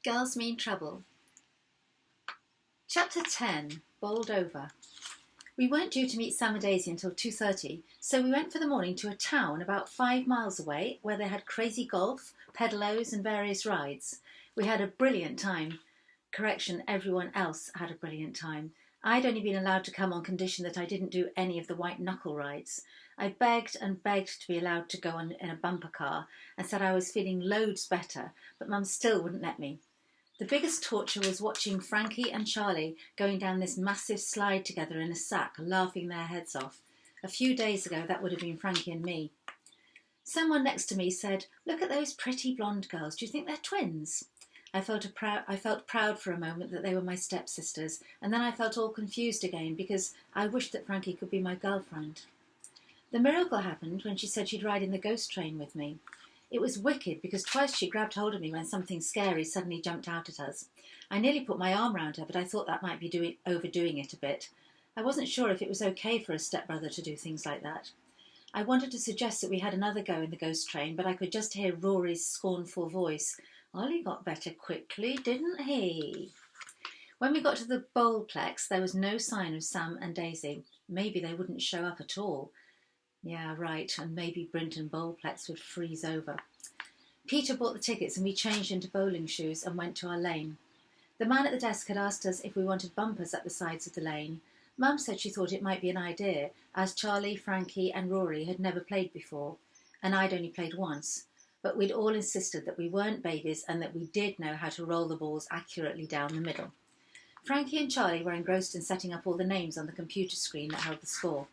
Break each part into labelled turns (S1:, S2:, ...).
S1: Girls Mean Trouble. Chapter 10. Bowled Over. We weren't due to meet Sam and Daisy until 2:30, so we went for the morning to a town about 5 miles away where they had crazy golf, pedalos and various rides. We had a brilliant time. Correction, everyone else had a brilliant time. I'd only been allowed to come on condition that I didn't do any of the white knuckle rides. I begged and begged to be allowed to go on in a bumper car and said I was feeling loads better, but Mum still wouldn't let me. The biggest torture was watching Frankie and Charlie going down this massive slide together in a sack, laughing their heads off. A few days ago, that would have been Frankie and me. Someone next to me said, "Look at those pretty blonde girls. Do you think they're twins?" I felt proud for a moment that they were my stepsisters, and then I felt all confused again because I wished that Frankie could be my girlfriend. The miracle happened when she said she'd ride in the ghost train with me. It was wicked because twice she grabbed hold of me when something scary suddenly jumped out at us. I nearly put my arm round her, but I thought that might be overdoing it a bit. I wasn't sure if it was okay for a stepbrother to do things like that. I wanted to suggest that we had another go in the ghost train, but I could just hear Rory's scornful voice. "Ollie got better quickly, didn't he?" When we got to the bowlplex, there was no sign of Sam and Daisy. Maybe they wouldn't show up at all. Yeah, right, and maybe Brinton Bowlplex would freeze over. Peter bought the tickets and we changed into bowling shoes and went to our lane. The man at the desk had asked us if we wanted bumpers at the sides of the lane. Mum said she thought it might be an idea, as Charlie, Frankie and Rory had never played before, and I'd only played once. But we'd all insisted that we weren't babies and that we did know how to roll the balls accurately down the middle. Frankie and Charlie were engrossed in setting up all the names on the computer screen that held the score.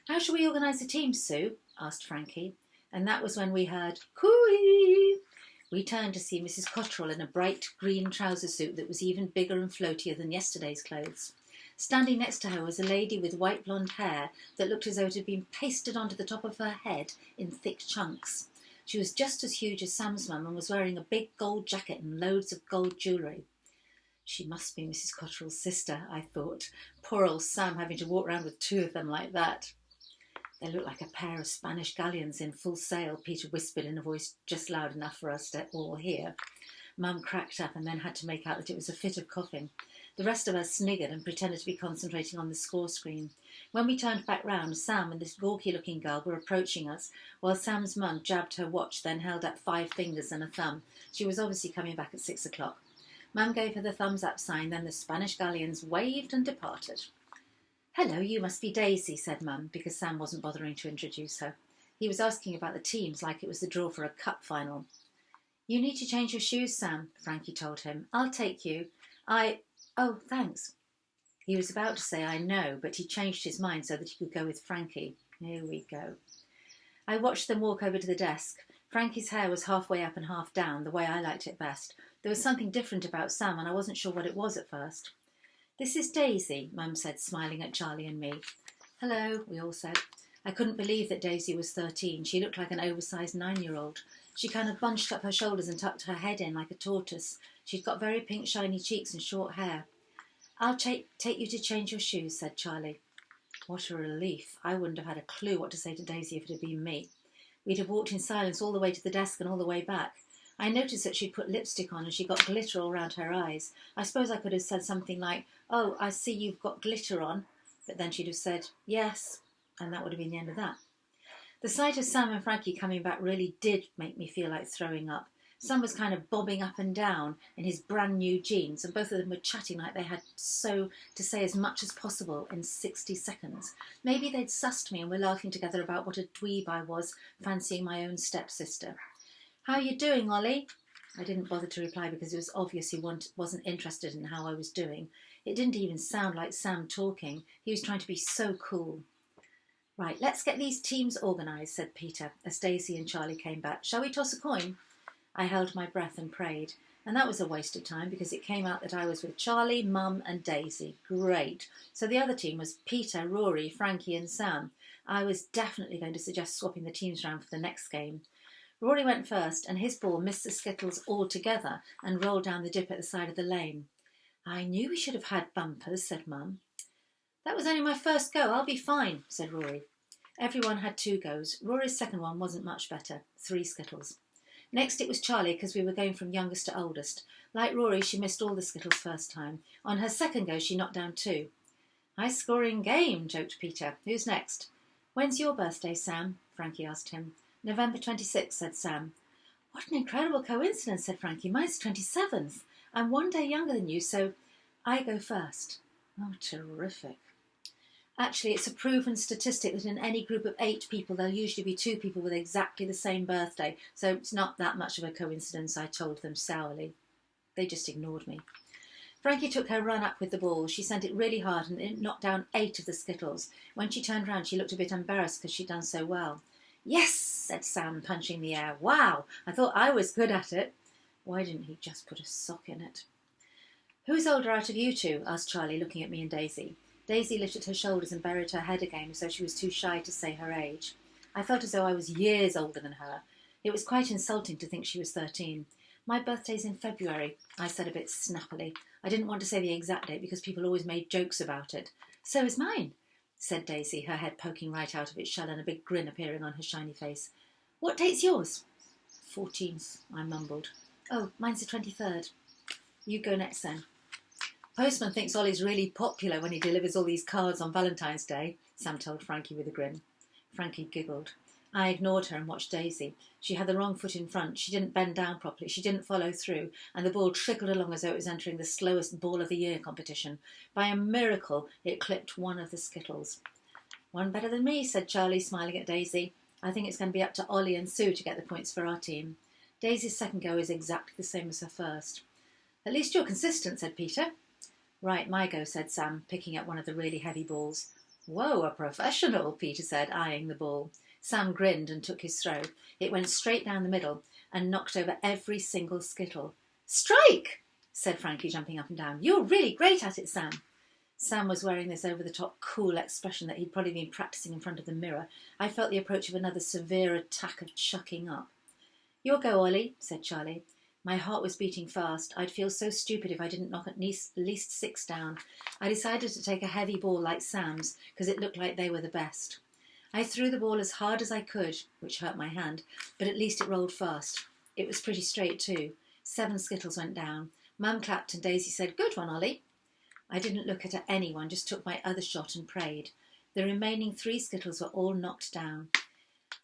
S1: "How shall we organise the teams, Sue?" asked Frankie. And that was when we heard "Cooey!" We turned to see Mrs. Cotterill in a bright green trouser suit that was even bigger and floatier than yesterday's clothes. Standing next to her was a lady with white blonde hair that looked as though it had been pasted onto the top of her head in thick chunks. She was just as huge as Sam's mum and was wearing a big gold jacket and loads of gold jewellery. She must be Mrs. Cotterill's sister, I thought. Poor old Sam having to walk around with two of them like that. "They look like a pair of Spanish galleons in full sail," Peter whispered in a voice just loud enough for us to all hear. Mum cracked up and then had to make out that it was a fit of coughing. The rest of us sniggered and pretended to be concentrating on the score screen. When we turned back round, Sam and this gawky-looking girl were approaching us, while Sam's mum jabbed her watch, then held up 5 fingers and a thumb. She was obviously coming back at 6 o'clock. Mum gave her the thumbs-up sign, then the Spanish galleons waved and departed. "Hello, you must be Daisy," said Mum, because Sam wasn't bothering to introduce her. He was asking about the teams like it was the draw for a cup final. "You need to change your shoes, Sam," Frankie told him. "I'll take you. Oh, thanks." He was about to say "I know," but he changed his mind so that he could go with Frankie. Here we go. I watched them walk over to the desk. Frankie's hair was halfway up and half down, the way I liked it best. There was something different about Sam, and I wasn't sure what it was at first. "This is Daisy," Mum said, smiling at Charlie and me. "Hello," we all said. I couldn't believe that Daisy was 13. She looked like an oversized 9-year-old. She kind of bunched up her shoulders and tucked her head in like a tortoise. She'd got very pink, shiny cheeks and short hair. "I'll take you to change your shoes," said Charlie. What a relief. I wouldn't have had a clue what to say to Daisy if it had been me. We'd have walked in silence all the way to the desk and all the way back. I noticed that she'd put lipstick on and she got glitter all round her eyes. I suppose I could have said something like, "Oh, I see you've got glitter on," but then she'd have said, "Yes," and that would have been the end of that. The sight of Sam and Frankie coming back really did make me feel like throwing up. Sam was kind of bobbing up and down in his brand new jeans, and both of them were chatting like they had to say as much as possible in 60 seconds. Maybe they'd sussed me and were laughing together about what a dweeb I was, fancying my own stepsister. "How you doing, Ollie?" I didn't bother to reply because it was obvious he wasn't interested in how I was doing. It didn't even sound like Sam talking. He was trying to be so cool. "Right, let's get these teams organised," said Peter, as Daisy and Charlie came back. "Shall we toss a coin?" I held my breath and prayed. And that was a waste of time because it came out that I was with Charlie, Mum and Daisy. Great. So the other team was Peter, Rory, Frankie and Sam. I was definitely going to suggest swapping the teams round for the next game. Rory went first and his ball missed the skittles altogether and rolled down the dip at the side of the lane. "I knew we should have had bumpers," said Mum. "That was only my first go. I'll be fine," said Rory. Everyone had 2 goes. Rory's second one wasn't much better. 3 skittles. Next it was Charlie, because we were going from youngest to oldest. Like Rory, she missed all the skittles first time. On her second go, she knocked down 2. High-scoring game, joked Peter. Who's next? When's your birthday, Sam? Frankie asked him. November 26th, said Sam. What an incredible coincidence, said Frankie. Mine's 27th. I'm 1 day younger than you, so I go first. Oh, terrific. Actually, it's a proven statistic that in any group of 8 people, there'll usually be 2 people with exactly the same birthday, so it's not that much of a coincidence, I told them sourly. They just ignored me. Frankie took her run up with the ball. She sent it really hard and it knocked down 8 of the skittles. When she turned round, she looked a bit embarrassed because she'd done so well. Yes, said Sam, punching the air. Wow, I thought I was good at it. Why didn't he just put a sock in it? Who's older out of you 2? Asked Charlie, looking at me and Daisy. Daisy lifted her shoulders and buried her head again as though she was too shy to say her age. I felt as though I was years older than her. It was quite insulting to think she was 13. My birthday's in February, I said a bit snappily. I didn't want to say the exact date because people always made jokes about it. So is mine, said Daisy, her head poking right out of its shell and a big grin appearing on her shiny face. What date's yours? 14th, I mumbled. Oh, mine's the 23rd. You go next then. Postman thinks Ollie's really popular when he delivers all these cards on Valentine's Day, Sam told Frankie with a grin. Frankie giggled. I ignored her and watched Daisy. She had the wrong foot in front. She didn't bend down properly. She didn't follow through. And the ball trickled along as though it was entering the slowest ball of the year competition. By a miracle, it clipped one of the skittles. One better than me, said Charlie, smiling at Daisy. I think it's going to be up to Ollie and Sue to get the points for our team. Daisy's second go is exactly the same as her first. At least you're consistent, said Peter. Right, my go, said Sam, picking up one of the really heavy balls. Whoa, a professional, Peter said, eyeing the ball. Sam grinned and took his throw. It went straight down the middle and knocked over every single skittle. Strike, said Frankie, jumping up and down. You're really great at it, Sam. Sam was wearing this over-the-top cool expression that he'd probably been practising in front of the mirror. I felt the approach of another severe attack of chucking up. Your go, Ollie, said Charlie. My heart was beating fast. I'd feel so stupid if I didn't knock at least 6 down. I decided to take a heavy ball like Sam's because it looked like they were the best. I threw the ball as hard as I could, which hurt my hand, but at least it rolled fast. It was pretty straight too. 7 skittles went down. Mum clapped and Daisy said, Good one, Ollie. I didn't look at anyone, just took my other shot and prayed. The remaining 3 skittles were all knocked down.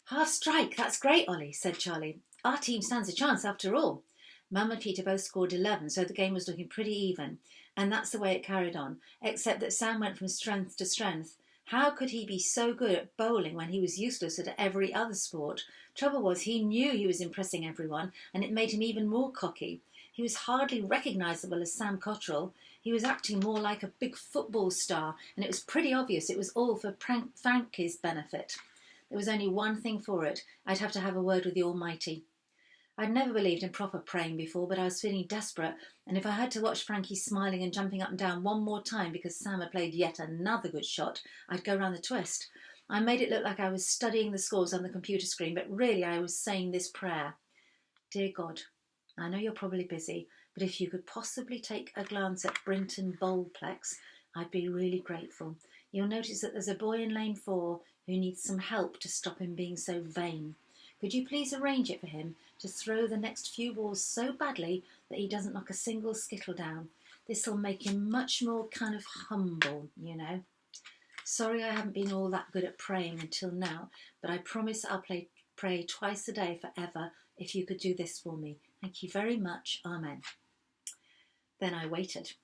S1: Half strike, that's great, Ollie, said Charlie. Our team stands a chance after all. Mum and Peter both scored 11, so the game was looking pretty even. And that's the way it carried on, except that Sam went from strength to strength. How could he be so good at bowling when he was useless at every other sport? Trouble was, he knew he was impressing everyone, and it made him even more cocky. He was hardly recognisable as Sam Cotterill. He was acting more like a big football star, and it was pretty obvious it was all for Frankie's benefit. There was only one thing for it. I'd have to have a word with the Almighty. I'd never believed in proper praying before, but I was feeling desperate, and if I had to watch Frankie smiling and jumping up and down one more time because Sam had played yet another good shot, I'd go round the twist. I made it look like I was studying the scores on the computer screen, but really I was saying this prayer. Dear God, I know you're probably busy, but if you could possibly take a glance at Brinton Bowlplex, I'd be really grateful. You'll notice that there's a boy in lane 4 who needs some help to stop him being so vain. Could you please arrange it for him to throw the next few balls so badly that he doesn't knock a single skittle down? This'll make him much more kind of humble, you know. Sorry I haven't been all that good at praying until now, but I promise I'll pray twice a day forever if you could do this for me. Thank you very much. Amen. Then I waited.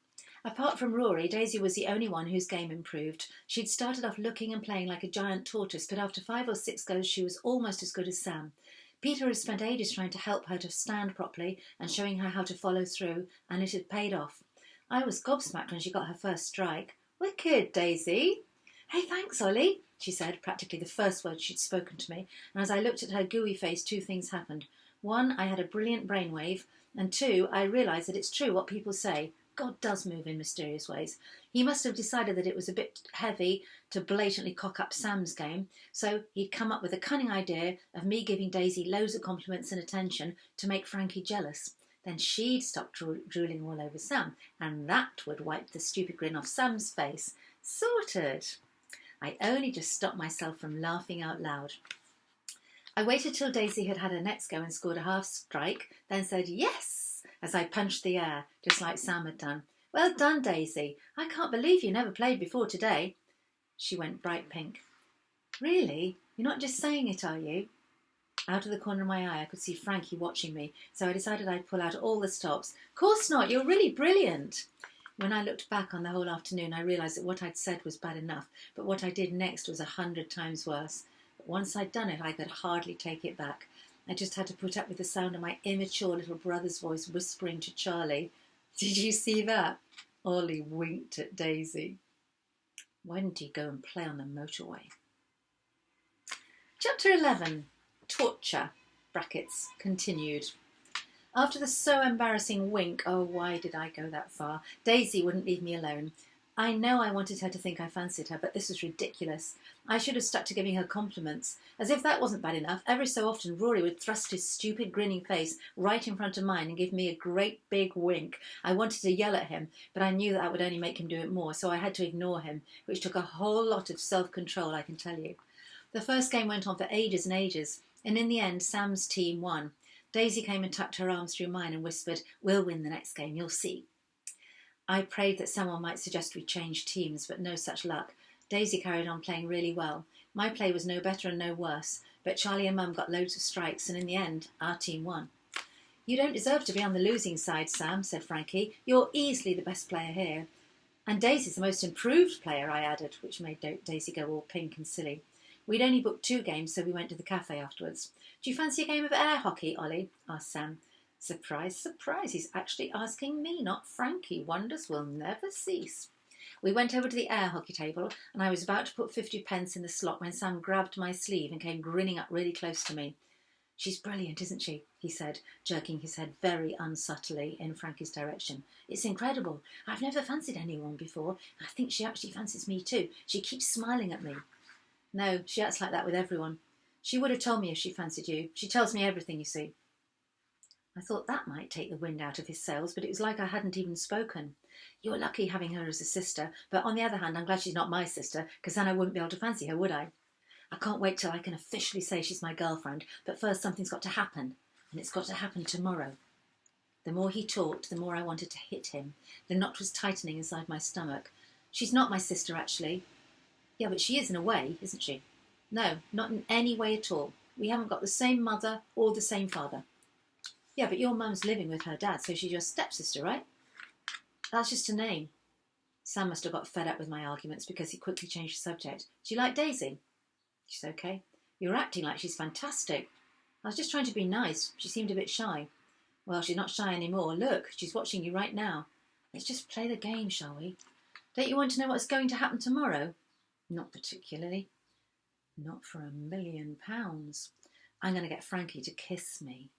S1: Apart from Rory, Daisy was the only one whose game improved. She'd started off looking and playing like a giant tortoise, but after 5 or 6 goes she was almost as good as Sam. Peter had spent ages trying to help her to stand properly and showing her how to follow through, and it had paid off. I was gobsmacked when she got her first strike. Wicked, Daisy. Hey, thanks, Ollie, she said, practically the first word she'd spoken to me, and as I looked at her gooey face, 2 things happened. 1, I had a brilliant brainwave, and 2, I realised that it's true what people say. God does move in mysterious ways. He must have decided that it was a bit heavy to blatantly cock up Sam's game, so he'd come up with a cunning idea of me giving Daisy loads of compliments and attention to make Frankie jealous. Then she'd stop drooling all over Sam, and that would wipe the stupid grin off Sam's face. Sorted. I only just stopped myself from laughing out loud. I waited till Daisy had had her next go and scored a half strike, then said yes as I punched the air, just like Sam had done. Well done, Daisy. I can't believe you never played before today. She went bright pink. Really? You're not just saying it, are you? Out of the corner of my eye, I could see Frankie watching me, so I decided I'd pull out all the stops. Course not, you're really brilliant. When I looked back on the whole afternoon, I realised that what I'd said was bad enough, but what I did next was 100 times worse. But once I'd done it, I could hardly take it back. I just had to put up with the sound of my immature little brother's voice whispering to Charlie, "Did you see that?" Ollie winked at Daisy. Why didn't he go and play on the motorway? Chapter 11. Torture. Brackets. Continued. After the so embarrassing wink, oh, why did I go that far? Daisy wouldn't leave me alone. I know I wanted her to think I fancied her, but this was ridiculous. I should have stuck to giving her compliments. As if that wasn't bad enough, every so often Rory would thrust his stupid grinning face right in front of mine and give me a great big wink. I wanted to yell at him, but I knew that would only make him do it more, so I had to ignore him, which took a whole lot of self-control, I can tell you. The first game went on for ages and ages, and in the end Sam's team won. Daisy came and tucked her arms through mine and whispered, "We'll win the next game, you'll see." I prayed that someone might suggest we change teams, but no such luck. Daisy carried on playing really well. My play was no better and no worse, but Charlie and Mum got loads of strikes, and in the end, our team won. "You don't deserve to be on the losing side, Sam," said Frankie. "You're easily the best player here." "And Daisy's the most improved player," I added, which made Daisy go all pink and silly. We'd only booked 2 games, so we went to the cafe afterwards. "Do you fancy a game of air hockey, Ollie?" asked Sam. Surprise, surprise, he's actually asking me, not Frankie. Wonders will never cease. We went over to the air hockey table, and I was about to put 50p in the slot when Sam grabbed my sleeve and came grinning up really close to me. "She's brilliant, isn't she?" he said, jerking his head very unsubtly in Frankie's direction. "It's incredible. I've never fancied anyone before. I think she actually fancies me too. She keeps smiling at me." "No, she acts like that with everyone. She would have told me if she fancied you. She tells me everything, you see." I thought that might take the wind out of his sails, but it was like I hadn't even spoken. "You're lucky having her as a sister, but on the other hand, I'm glad she's not my sister, because then I wouldn't be able to fancy her, would I? I can't wait till I can officially say she's my girlfriend, but first something's got to happen, and it's got to happen tomorrow." The more he talked, the more I wanted to hit him. The knot was tightening inside my stomach. "She's not my sister, actually." "Yeah, but she is in a way, isn't she?" "No, not in any way at all. We haven't got the same mother or the same father." "Yeah, but your mum's living with her dad, so she's your stepsister, right?" "That's just a name." Sam must have got fed up with my arguments because he quickly changed the subject. "Do you like Daisy?" "She's okay." "You're acting like she's fantastic." "I was just trying to be nice. She seemed a bit shy." "Well, she's not shy anymore. Look, she's watching you right now." "Let's just play the game, shall we?" "Don't you want to know what's going to happen tomorrow?" "Not particularly." "Not for £1,000,000. I'm going to get Frankie to kiss me."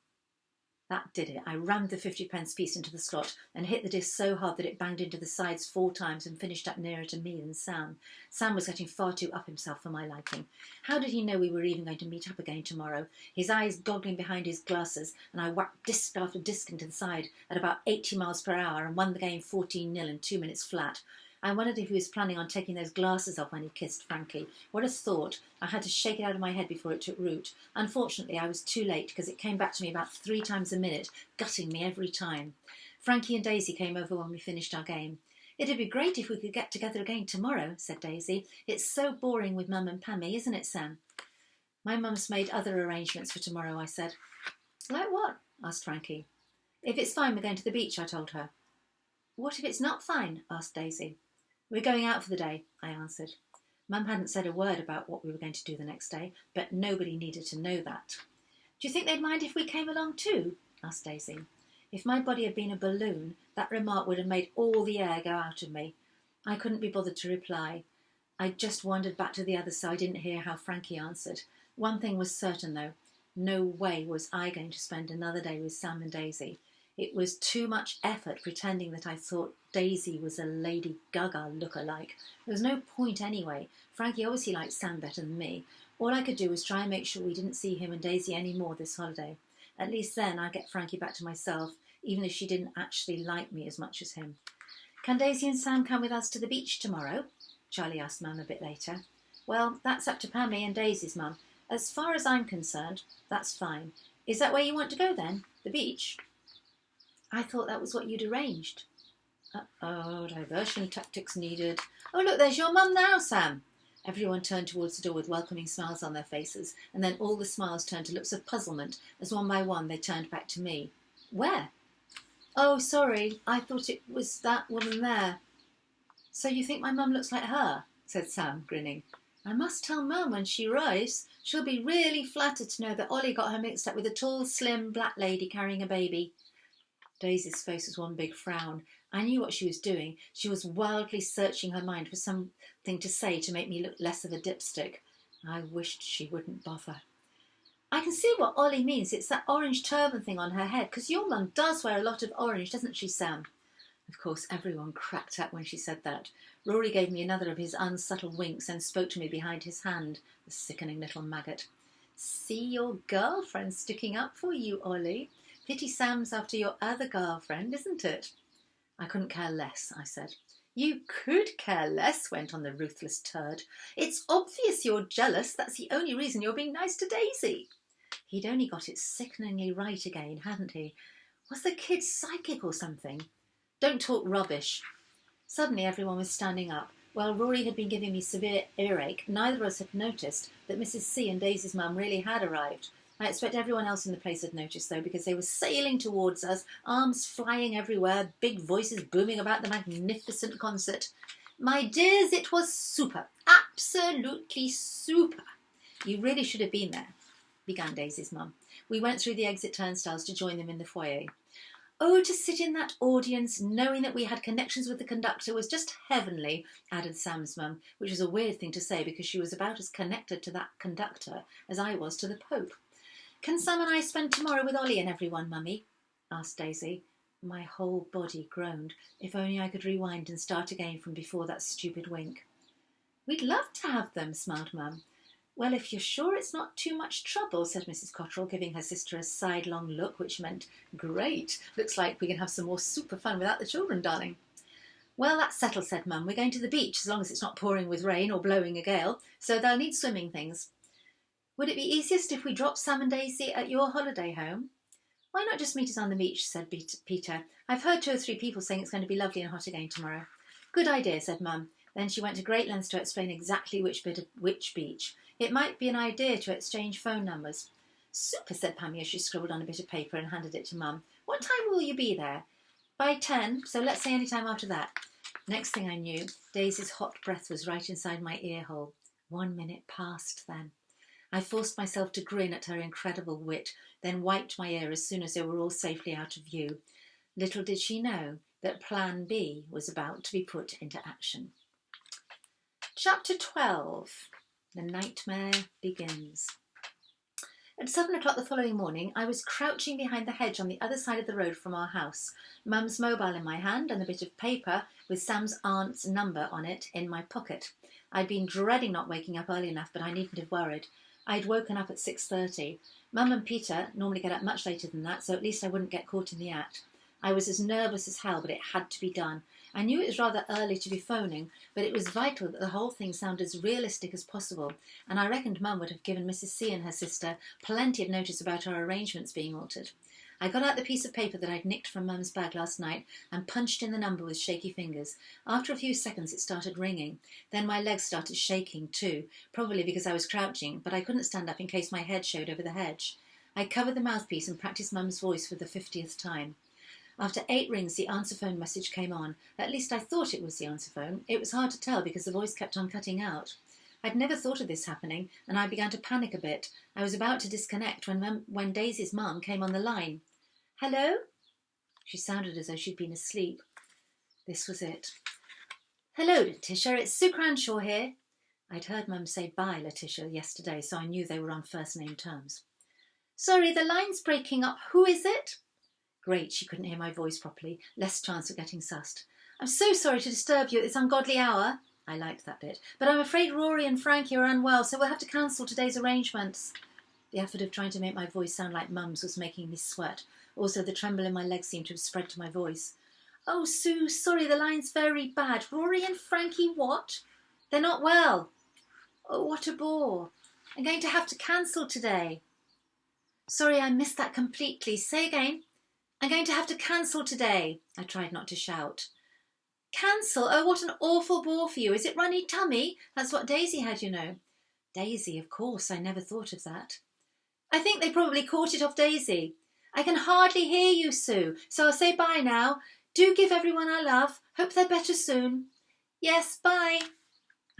S1: That did it. I rammed the 50p piece into the slot and hit the disc so hard that it banged into the sides 4 times and finished up nearer to me than Sam. Sam was getting far too up himself for my liking. How did he know we were even going to meet up again tomorrow? His eyes goggling behind his glasses, and I whacked disc after disc into the side at about 80 miles per hour and won the game 14-0 in 2 minutes flat. I wondered if he was planning on taking those glasses off when he kissed Frankie. What a thought. I had to shake it out of my head before it took root. Unfortunately, I was too late because it came back to me about 3 times a minute, gutting me every time. Frankie and Daisy came over when we finished our game. "It'd be great if we could get together again tomorrow," said Daisy. "It's so boring with Mum and Pammy, isn't it, Sam?" "My mum's made other arrangements for tomorrow," I said. "Like what?" asked Frankie. "If it's fine, we're going to the beach," I told her. "What if it's not fine?" asked Daisy. "We're going out for the day," I answered. Mum hadn't said a word about what we were going to do the next day, but nobody needed to know that. "Do you think they'd mind if we came along too?" asked Daisy. If my body had been a balloon, that remark would have made all the air go out of me. I couldn't be bothered to reply. I just wandered back to the other so I didn't hear how Frankie answered. One thing was certain, though. No way was I going to spend another day with Sam and Daisy. It was too much effort pretending that I thought Daisy was a Lady Gaga lookalike. There was no point anyway. Frankie obviously liked Sam better than me. All I could do was try and make sure we didn't see him and Daisy any more this holiday. At least then I'd get Frankie back to myself, even if she didn't actually like me as much as him. "Can Daisy and Sam come with us to the beach tomorrow?" Charlie asked Mum a bit later. "Well, that's up to Pammy and Daisy's mum. As far as I'm concerned, that's fine. Is that where you want to go then? The beach? I thought that was what you'd arranged. Uh-oh, diversion tactics needed. Oh, look, there's your mum now, Sam. Everyone turned towards the door with welcoming smiles on their faces, and then all the smiles turned to looks of puzzlement as one by one they turned back to me. Where? Oh, sorry, I thought it was that woman there. So you think my mum looks like her? Said Sam, grinning. I must tell Mum when she arrives. She'll be really flattered to know that Ollie got her mixed up with a tall, slim, black lady carrying a baby. Daisy's face was one big frown. I knew what she was doing. She was wildly searching her mind for something to say to make me look less of a dipstick. I wished she wouldn't bother. I can see what Ollie means. It's that orange turban thing on her head, because your mum does wear a lot of orange, doesn't she, Sam? Of course, everyone cracked up when she said that. Rory gave me another of his unsubtle winks and spoke to me behind his hand, the sickening little maggot. See your girlfriend sticking up for you, Ollie. Pity Sam's after your other girlfriend, isn't it? I couldn't care less, I said. You could care less, went on the ruthless turd. It's obvious you're jealous. That's the only reason you're being nice to Daisy. He'd only got it sickeningly right again, hadn't he? Was the kid psychic or something? Don't talk rubbish. Suddenly everyone was standing up. While Rory had been giving me severe earache, neither of us had noticed that Mrs. C and Daisy's mum really had arrived. I expect everyone else in the place had noticed, though, because they were sailing towards us, arms flying everywhere, big voices booming about the magnificent concert. My dears, it was super. Absolutely super. You really should have been there, began Daisy's mum. We went through the exit turnstiles to join them in the foyer. Oh, to sit in that audience, knowing that we had connections with the conductor was just heavenly, added Sam's mum, which was a weird thing to say because she was about as connected to that conductor as I was to the Pope. Can Sam and I spend tomorrow with Ollie and everyone, Mummy? Asked Daisy. My whole body groaned. If only I could rewind and start again from before that stupid wink. We'd love to have them, smiled Mum. Well, if you're sure it's not too much trouble, said Mrs. Cotterill, giving her sister a sidelong look, which meant, great, looks like we can have some more super fun without the children, darling. Well, that's settled, said Mum. We're going to the beach, as long as it's not pouring with rain or blowing a gale, so they'll need swimming things. Would it be easiest if we dropped Sam and Daisy at your holiday home? Why not just meet us on the beach, said Peter. I've heard 2 or 3 people saying it's going to be lovely and hot again tomorrow. Good idea, said Mum. Then she went to great lengths to explain exactly which bit of which beach. It might be an idea to exchange phone numbers. Super, said Pammy as she scribbled on a bit of paper and handed it to Mum. What time will you be there? By 10, so let's say any time after that. Next thing I knew, Daisy's hot breath was right inside my ear hole. 1 minute passed then. I forced myself to grin at her incredible wit, then wiped my ear as soon as they were all safely out of view. Little did she know that Plan B was about to be put into action. Chapter 12. The Nightmare Begins. At 7 o'clock the following morning, I was crouching behind the hedge on the other side of the road from our house, Mum's mobile in my hand and the bit of paper with Sam's aunt's number on it in my pocket. I'd been dreading not waking up early enough, but I needn't have worried. I'd woken up at 6:30. Mum and Peter normally get up much later than that, so at least I wouldn't get caught in the act. I was as nervous as hell, but it had to be done. I knew it was rather early to be phoning, but it was vital that the whole thing sound as realistic as possible, and I reckoned Mum would have given Mrs. C and her sister plenty of notice about our arrangements being altered. I got out the piece of paper that I'd nicked from Mum's bag last night and punched in the number with shaky fingers. After a few seconds it started ringing. Then my legs started shaking too, probably because I was crouching, but I couldn't stand up in case my head showed over the hedge. I covered the mouthpiece and practiced Mum's voice for the 50th time. After 8 rings, the answer phone message came on. At least I thought it was the answer phone. It was hard to tell because the voice kept on cutting out. I'd never thought of this happening, and I began to panic a bit. I was about to disconnect when Daisy's mum came on the line. Hello? She sounded as though she'd been asleep. This was it. Hello, Letitia, it's Sue Cranshaw here. I'd heard Mum say bye, Letitia, yesterday, so I knew they were on first-name terms. Sorry, the line's breaking up. Who is it? Great, she couldn't hear my voice properly. Less chance of getting sussed. I'm so sorry to disturb you at this ungodly hour. I liked that bit. But I'm afraid Rory and Frankie are unwell, so we'll have to cancel today's arrangements. The effort of trying to make my voice sound like Mum's was making me sweat. Also, the tremble in my legs seemed to have spread to my voice. Oh, Sue, sorry, the line's very bad. Rory and Frankie what? They're not well. Oh, what a bore. I'm going to have to cancel today. Sorry, I missed that completely. Say again. I'm going to have to cancel today. I tried not to shout. Cancel? Oh, what an awful bore for you. Is it runny tummy? That's what Daisy had, you know. Daisy, of course. I never thought of that. I think they probably caught it off Daisy. I can hardly hear you, Sue, so I'll say bye now. Do give everyone our love. Hope they're better soon. Yes, bye.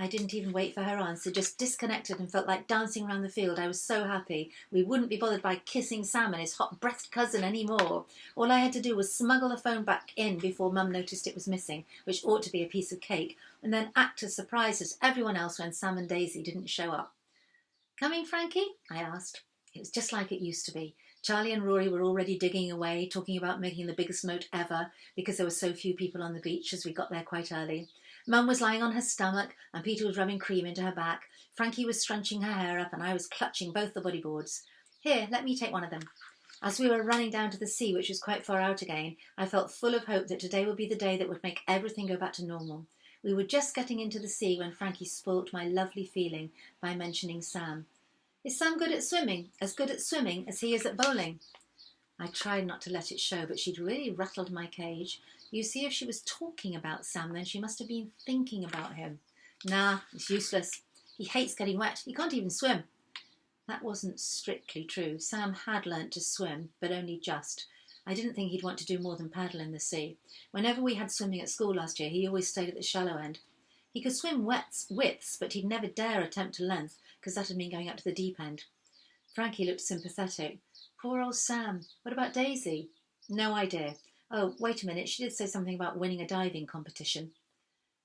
S1: I didn't even wait for her answer, just disconnected and felt like dancing around the field. I was so happy. We wouldn't be bothered by kissing Sam and his hot-breathed cousin anymore. All I had to do was smuggle the phone back in before Mum noticed it was missing, which ought to be a piece of cake, and then act as surprised as everyone else when Sam and Daisy didn't show up. Coming, Frankie? I asked. It was just like it used to be. Charlie and Rory were already digging away, talking about making the biggest moat ever because there were so few people on the beach as we got there quite early. Mum was lying on her stomach and Peter was rubbing cream into her back. Frankie was scrunching her hair up and I was clutching both the bodyboards. Here, let me take one of them. As we were running down to the sea, which was quite far out again, I felt full of hope that today would be the day that would make everything go back to normal. We were just getting into the sea when Frankie spoilt my lovely feeling by mentioning Sam. Is Sam good at swimming? As good at swimming as he is at bowling? I tried not to let it show, but she'd really rattled my cage. You see, if she was talking about Sam, then she must have been thinking about him. Nah, it's useless. He hates getting wet. He can't even swim. That wasn't strictly true. Sam had learnt to swim, but only just. I didn't think he'd want to do more than paddle in the sea. Whenever we had swimming at school last year, he always stayed at the shallow end. He could swim widths, but he'd never dare attempt a length, because that had been going up to the deep end. Frankie looked sympathetic. Poor old Sam. What about Daisy? No idea. Oh, wait a minute. She did say something about winning a diving competition.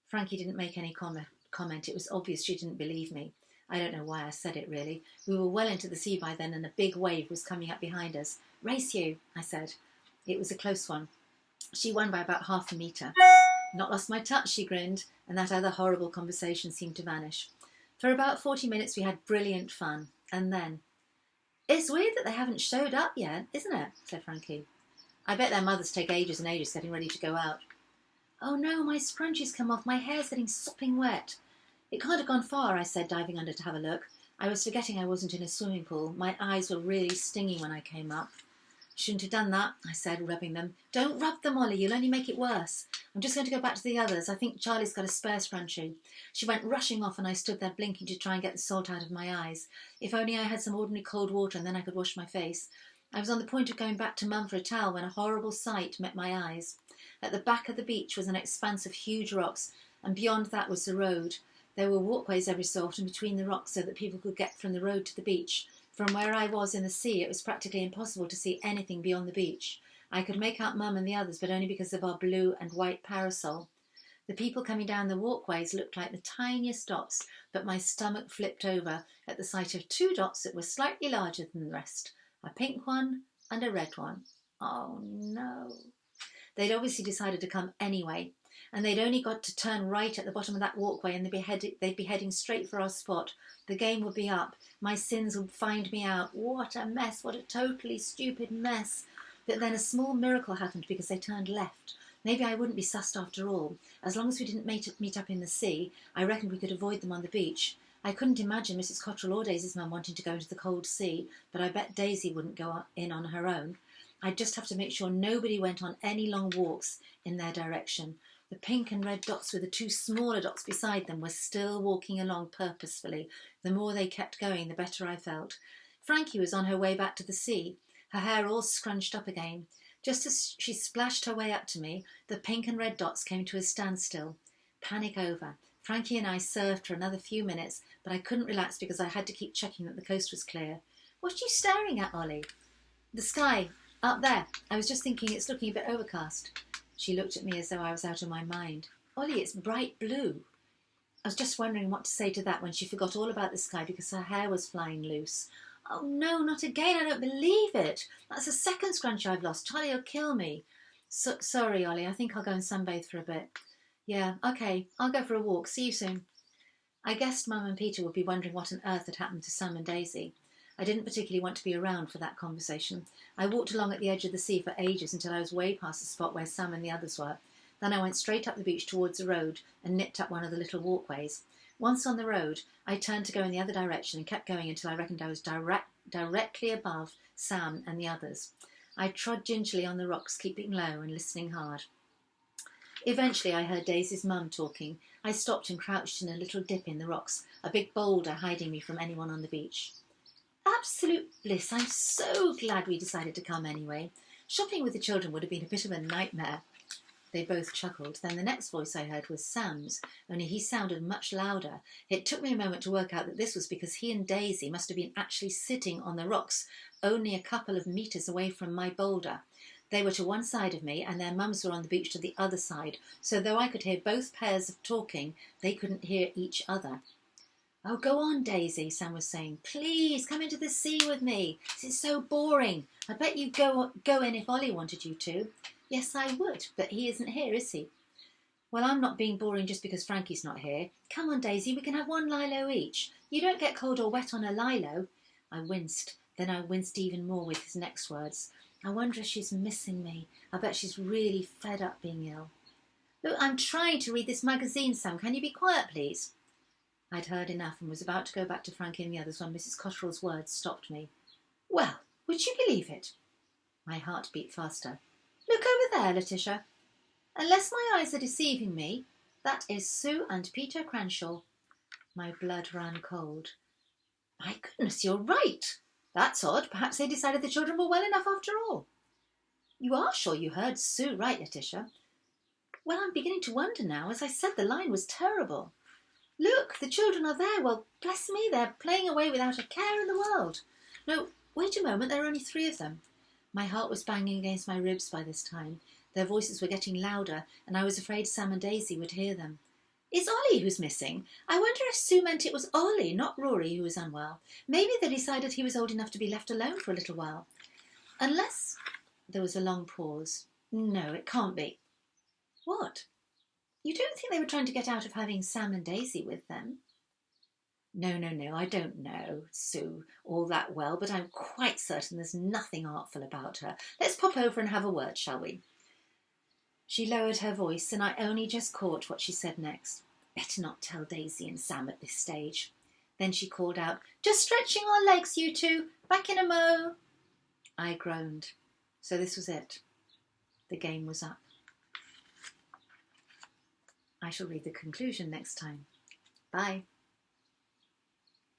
S1: Frankie didn't make any comment. It was obvious she didn't believe me. I don't know why I said it, really. We were well into the sea by then, and a big wave was coming up behind us. Race you, I said. It was a close one. She won by about half a metre. Not lost my touch, she grinned, and that other horrible conversation seemed to vanish. For about 40 minutes we had brilliant fun, and then... It's weird that they haven't showed up yet, isn't it? Said Frankie. I bet their mothers take ages and ages getting ready to go out. Oh no, my scrunchie's come off, my hair's getting sopping wet. It can't have gone far, I said, diving under to have a look. I was forgetting I wasn't in a swimming pool. My eyes were really stinging when I came up. Shouldn't have done that, I said, rubbing them. Don't rub them, Ollie, you'll only make it worse. I'm just going to go back to the others. I think Charlie's got a spare scrunchie. She went rushing off and I stood there blinking to try and get the salt out of my eyes. If only I had some ordinary cold water and then I could wash my face. I was on the point of going back to Mum for a towel when a horrible sight met my eyes. At the back of the beach was an expanse of huge rocks, and beyond that was the road. There were walkways every so often between the rocks so that people could get from the road to the beach. From where I was in the sea, it was practically impossible to see anything beyond the beach. I could make out Mum and the others, but only because of our blue and white parasol. The people coming down the walkways looked like the tiniest dots, but my stomach flipped over at the sight of 2 dots that were slightly larger than the rest. A pink one and a red one. Oh no. They'd obviously decided to come anyway, and they'd only got to turn right at the bottom of that walkway and they'd be heading straight for our spot. The game would be up. My sins would find me out. What a mess. What a totally stupid mess. But then a small miracle happened because they turned left. Maybe I wouldn't be sussed after all. As long as we didn't meet up in the sea, I reckoned we could avoid them on the beach. I couldn't imagine Mrs. Cottrell or Daisy's mum wanting to go into the cold sea, but I bet Daisy wouldn't go in on her own. I'd just have to make sure nobody went on any long walks in their direction. The pink and red dots with the 2 smaller dots beside them were still walking along purposefully. The more they kept going, the better I felt. Frankie was on her way back to the sea, her hair all scrunched up again. Just as she splashed her way up to me, the pink and red dots came to a standstill. Panic over. Frankie and I surfed for another few minutes, but I couldn't relax because I had to keep checking that the coast was clear. What are you staring at, Ollie? The sky, up there. I was just thinking it's looking a bit overcast. She looked at me as though I was out of my mind. Ollie, it's bright blue. I was just wondering what to say to that when she forgot all about the sky because her hair was flying loose. Oh no, not again, I don't believe it. That's the second scrunchie I've lost. Charlie will kill me. Sorry, Ollie, I think I'll go and sunbathe for a bit. Yeah, okay, I'll go for a walk. See you soon. I guessed Mum and Peter would be wondering what on earth had happened to Sam and Daisy. I didn't particularly want to be around for that conversation. I walked along at the edge of the sea for ages until I was way past the spot where Sam and the others were. Then I went straight up the beach towards the road and nipped up one of the little walkways. Once on the road, I turned to go in the other direction and kept going until I reckoned I was directly above Sam and the others. I trod gingerly on the rocks, keeping low and listening hard. Eventually I heard Daisy's mum talking. I stopped and crouched in a little dip in the rocks, a big boulder hiding me from anyone on the beach. Absolute bliss. I'm so glad we decided to come anyway. Shopping with the children would have been a bit of a nightmare. They both chuckled. Then the next voice I heard was Sam's, only he sounded much louder. It took me a moment to work out that this was because he and Daisy must have been actually sitting on the rocks, only a couple of metres away from my boulder. They were to one side of me and their mums were on the beach to the other side, so though I could hear both pairs of talking, they couldn't hear each other. "Oh, go on, Daisy," Sam was saying. "Please, come into the sea with me. It's so boring. I bet you'd go in if Ollie wanted you to." "Yes, I would, but he isn't here, is he?" "Well, I'm not being boring just because Frankie's not here. Come on, Daisy, we can have one lilo each. You don't get cold or wet on a lilo." I winced. Then I winced even more with his next words. "I wonder if she's missing me. I bet she's really fed up being ill." "Look, I'm trying to read this magazine, Sam. Can you be quiet, please?" I'd heard enough and was about to go back to Frankie and the others when Mrs. Cotterell's words stopped me. "Well, would you believe it?" My heart beat faster. "Look over there, Letitia. Unless my eyes are deceiving me, that is Sue and Peter Cranshaw." My blood ran cold. "My goodness, you're right. That's odd. Perhaps they decided the children were well enough after all." "You are sure you heard Sue right, Letitia?" "Well, I'm beginning to wonder now. As I said, the line was terrible. Look, the children are there. Well, bless me, they're playing away without a care in the world. No, wait a moment, there are only 3 of them." My heart was banging against my ribs by this time. Their voices were getting louder, and I was afraid Sam and Daisy would hear them. "It's Ollie who's missing. I wonder if Sue meant it was Ollie, not Rory, who was unwell. Maybe they decided he was old enough to be left alone for a little while. Unless—" There was a long pause. "No, it can't be." "What? You don't think they were trying to get out of having Sam and Daisy with them?" No, I don't know Sue all that well, but I'm quite certain there's nothing artful about her. Let's pop over and have a word, shall we?" She lowered her voice, and I only just caught what she said next. "Better not tell Daisy and Sam at this stage." Then she called out, "Just stretching our legs, you two. Back in a mo." I groaned. So this was it. The game was up. I shall read the conclusion next time. Bye.